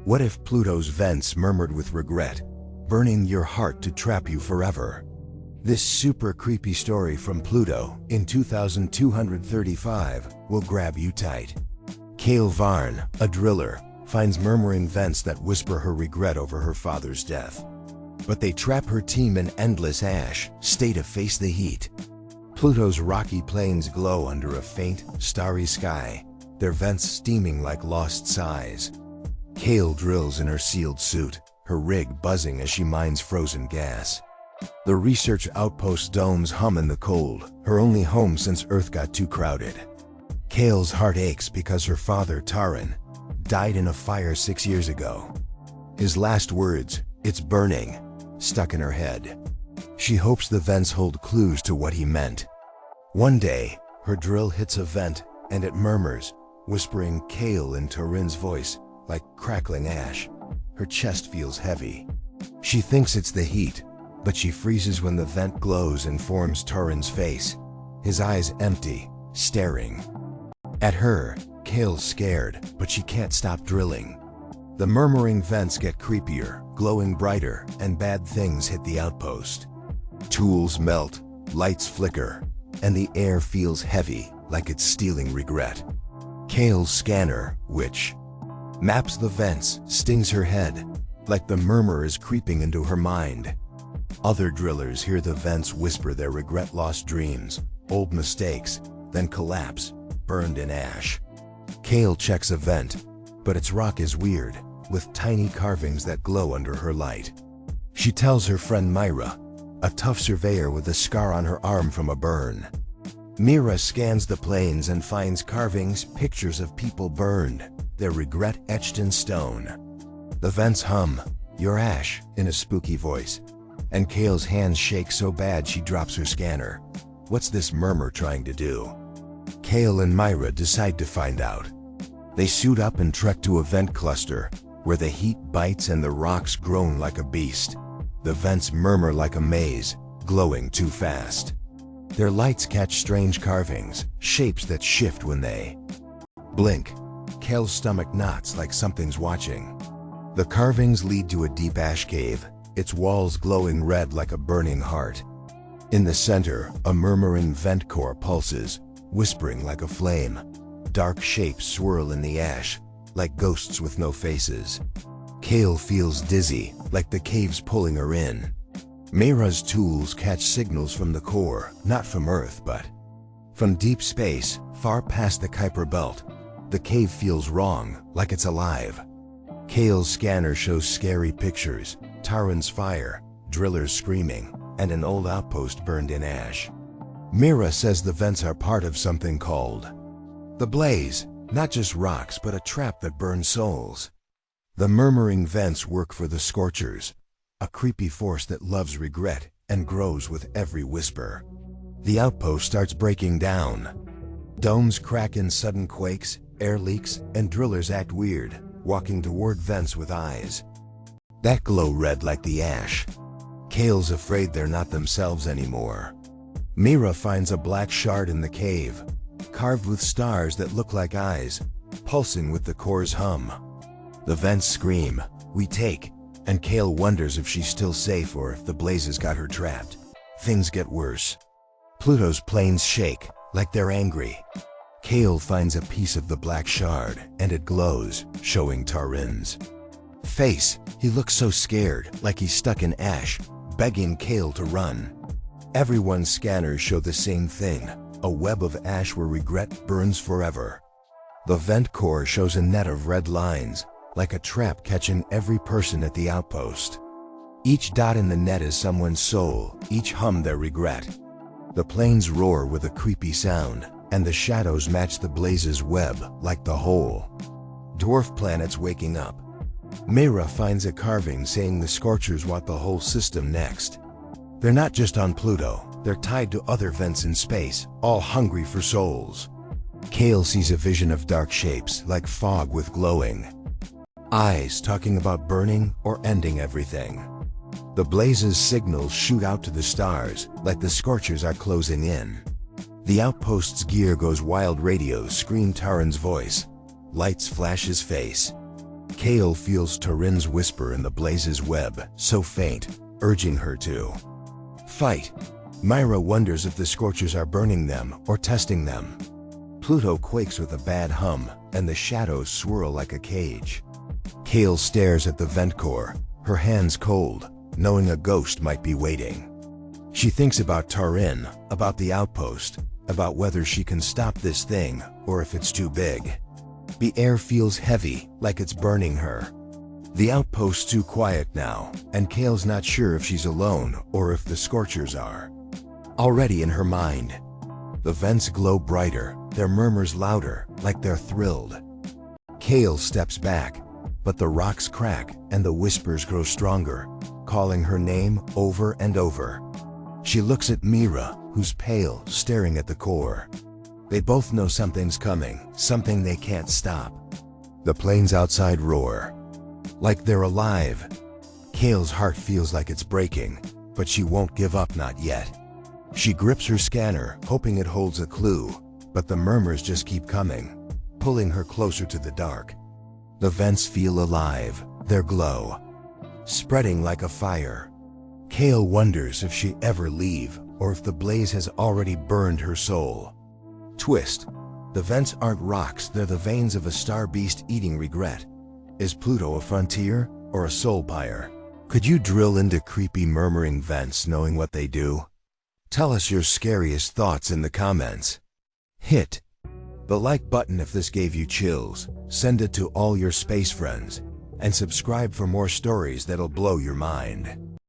What if Pluto's vents murmured with regret, burning your heart to trap you forever? This super creepy story from Pluto in 2235 will grab you tight. Kael Varn, a driller, finds murmuring vents that whisper her regret over her father's death. But they trap her team in endless ash, stay to face the heat. Pluto's rocky plains glow under a faint, starry sky, their vents steaming like lost sighs. Kael drills in her sealed suit, her rig buzzing as she mines frozen gas. The research outpost domes hum in the cold, her only home since Earth got too crowded. Kael's heart aches because her father, Taran, died in a fire 6 years ago. His last words, "It's burning," stuck in her head. She hopes the vents hold clues to what he meant. One day, her drill hits a vent, and it murmurs, whispering Kael in Taran's voice, like crackling ash. Her chest feels heavy. She thinks it's the heat, but she freezes when the vent glows and forms Taran's face, his eyes empty, staring at her. Kael's scared, but she can't stop drilling. The murmuring vents get creepier, glowing brighter, and bad things hit the outpost. Tools melt, lights flicker, and the air feels heavy, like it's stealing regret. Kael's scanner, which maps the vents, stings her head, like the murmur is creeping into her mind. Other drillers hear the vents whisper their regret-lost dreams, old mistakes, then collapse, burned in ash. Kael checks a vent, but its rock is weird, with tiny carvings that glow under her light. She tells her friend Myra, a tough surveyor with a scar on her arm from a burn. Myra scans the plains and finds carvings, pictures of people burned, their regret etched in stone. The vents hum, "Your ash," in a spooky voice, and Kael's hands shake so bad she drops her scanner. What's this murmur trying to do? Kael and Myra decide to find out. They suit up and trek to a vent cluster, where the heat bites and the rocks groan like a beast. The vents murmur like a maze, glowing too fast. Their lights catch strange carvings, shapes that shift when they blink. Kael's stomach knots like something's watching. The carvings lead to a deep ash cave, its walls glowing red like a burning heart. In the center, a murmuring vent core pulses, whispering like a flame. Dark shapes swirl in the ash, like ghosts with no faces. Kael feels dizzy, like the cave's pulling her in. Myra's tools catch signals from the core, not from Earth, but from deep space, far past the Kuiper Belt. The cave feels wrong, like it's alive. Kael's scanner shows scary pictures, Taran's fire, drillers screaming, and an old outpost burned in ash. Myra says the vents are part of something called the Blaze, not just rocks but a trap that burns souls. The murmuring vents work for the Scorchers, a creepy force that loves regret and grows with every whisper. The outpost starts breaking down. Domes crack in sudden quakes, air leaks, and drillers act weird, walking toward vents with eyes that glow red like the ash. Kael's afraid they're not themselves anymore. Myra finds a black shard in the cave, carved with stars that look like eyes, pulsing with the core's hum. The vents scream, "We take," and Kael wonders if she's still safe or if the blazes got her trapped. Things get worse. Pluto's plains shake, like they're angry. Kael finds a piece of the black shard, and it glows, showing Taran's face. He looks so scared, like he's stuck in ash, begging Kael to run. Everyone's scanners show the same thing, a web of ash where regret burns forever. The vent core shows a net of red lines, like a trap catching every person at the outpost. Each dot in the net is someone's soul, each hum their regret. The plains roar with a creepy sound, and the shadows match the blaze's web, like the whole dwarf planet's waking up. Myra finds a carving saying the Scorchers want the whole system next. They're not just on Pluto, they're tied to other vents in space, all hungry for souls. Kael sees a vision of dark shapes, like fog with glowing eyes, talking about burning or ending everything. The blaze's signals shoot out to the stars, like the Scorchers are closing in. The outpost's gear goes wild, radios scream Taran's voice. Lights flash his face. Kael feels Turin's whisper in the blaze's web, so faint, urging her to fight. Myra wonders if the Scorchers are burning them or testing them. Pluto quakes with a bad hum, and the shadows swirl like a cage. Kael stares at the vent core, her hands cold, knowing a ghost might be waiting. She thinks about Turin, about the outpost, about whether she can stop this thing or if it's too big. The air feels heavy, like it's burning her. The outpost's too quiet now, and Kael's not sure if she's alone or if the Scorchers are. Already in her mind, the vents glow brighter, their murmurs louder, like they're thrilled. Kael steps back, but the rocks crack and the whispers grow stronger, calling her name over and over. She looks at Myra, who's pale, staring at the core. They both know something's coming, something they can't stop. The planes outside roar, like they're alive. Kael's heart feels like it's breaking, but she won't give up, not yet. She grips her scanner, hoping it holds a clue, but the murmurs just keep coming, pulling her closer to the dark. The vents feel alive, their glow spreading like a fire. Kael wonders if she ever leave, or if the blaze has already burned her soul. Twist. The vents aren't rocks, they're the veins of a star beast eating regret. Is Pluto a frontier, or a soul pyre? Could you drill into creepy murmuring vents knowing what they do? Tell us your scariest thoughts in the comments. Hit the like button if this gave you chills, send it to all your space friends, and subscribe for more stories that'll blow your mind.